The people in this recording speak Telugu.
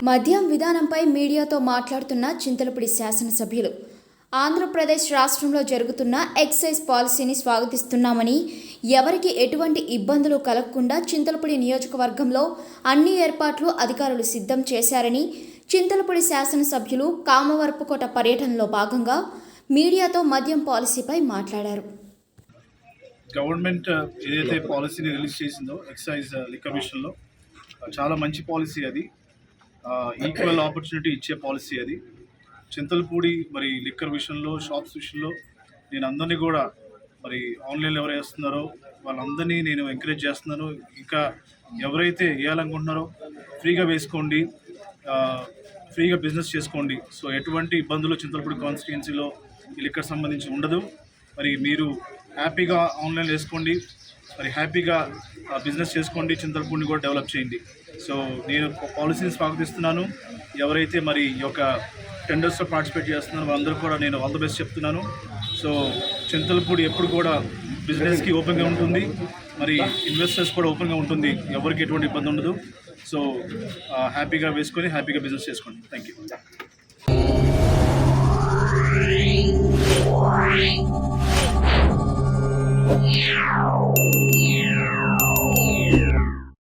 మద్యం విధానంపై మీడియాతో మాట్లాడుతున్న చింతలపూడి శాసనసభ్యులు ఆంధ్రప్రదేశ్ రాష్ట్రంలో జరుగుతున్న ఎక్సైజ్ పాలసీని స్వాగతిస్తున్నామని, ఎవరికి ఎటువంటి ఇబ్బందులు కలగకుండా చింతలపూడి నియోజకవర్గంలో అన్ని ఏర్పాట్లు అధికారులు సిద్ధం చేశారని చింతలపూడి శాసనసభ్యులు కామవరపుకోట పర్యటనలో భాగంగా మీడియాతో మద్యం పాలసీపై మాట్లాడారు. గవర్నమెంట్ ఏదైతే పాలసీని రిలీజ్ చేసిందో ఎక్సైజ్ లిక్కర్ విషయంలో చాలా మంచి పాలసీ. అది ఈక్వల్ ఆపర్చునిటీ ఇచ్చే పాలసీ. అది చింతలపూడి మరి లిక్కర్ విషయంలో, షాప్స్ విషయంలో నేను అందరినీ కూడా మరి ఆన్లైన్లో ఎవరు వేస్తున్నారో వాళ్ళందరినీ నేను ఎంకరేజ్ చేస్తున్నాను. ఇంకా ఎవరైతే వేయాలనుకుంటున్నారో ఫ్రీగా వేసుకోండి, ఫ్రీగా బిజినెస్ చేసుకోండి. సో ఎటువంటి ఇబ్బందులు చింతలపూడి కాన్స్టిట్యుయెన్సీలో ఈ లిక్కర్ సంబంధించి ఉండదు. మరి మీరు హ్యాపీగా ఆన్లైన్ వేసుకోండి, మరి హ్యాపీగా బిజినెస్ చేసుకోండి, చింతలపూడిని కూడా డెవలప్ చేయండి. సో నేను పాలసీని స్వాగతిస్తున్నాను. ఎవరైతే మరి ఈ యొక్క టెండర్స్లో పార్టిసిపేట్ చేస్తున్నారో వాళ్ళందరూ కూడా నేను ఆల్ ద బెస్ట్ చెప్తున్నాను. సో చింతలపూడి ఎప్పుడు కూడా బిజినెస్కి ఓపెన్గా ఉంటుంది, మరి ఇన్వెస్టర్స్ కూడా ఓపెన్గా ఉంటుంది, ఎవరికి ఎటువంటి ఇబ్బంది ఉండదు. సో హ్యాపీగా వేసుకొని హ్యాపీగా బిజినెస్ చేసుకోండి. Thank you.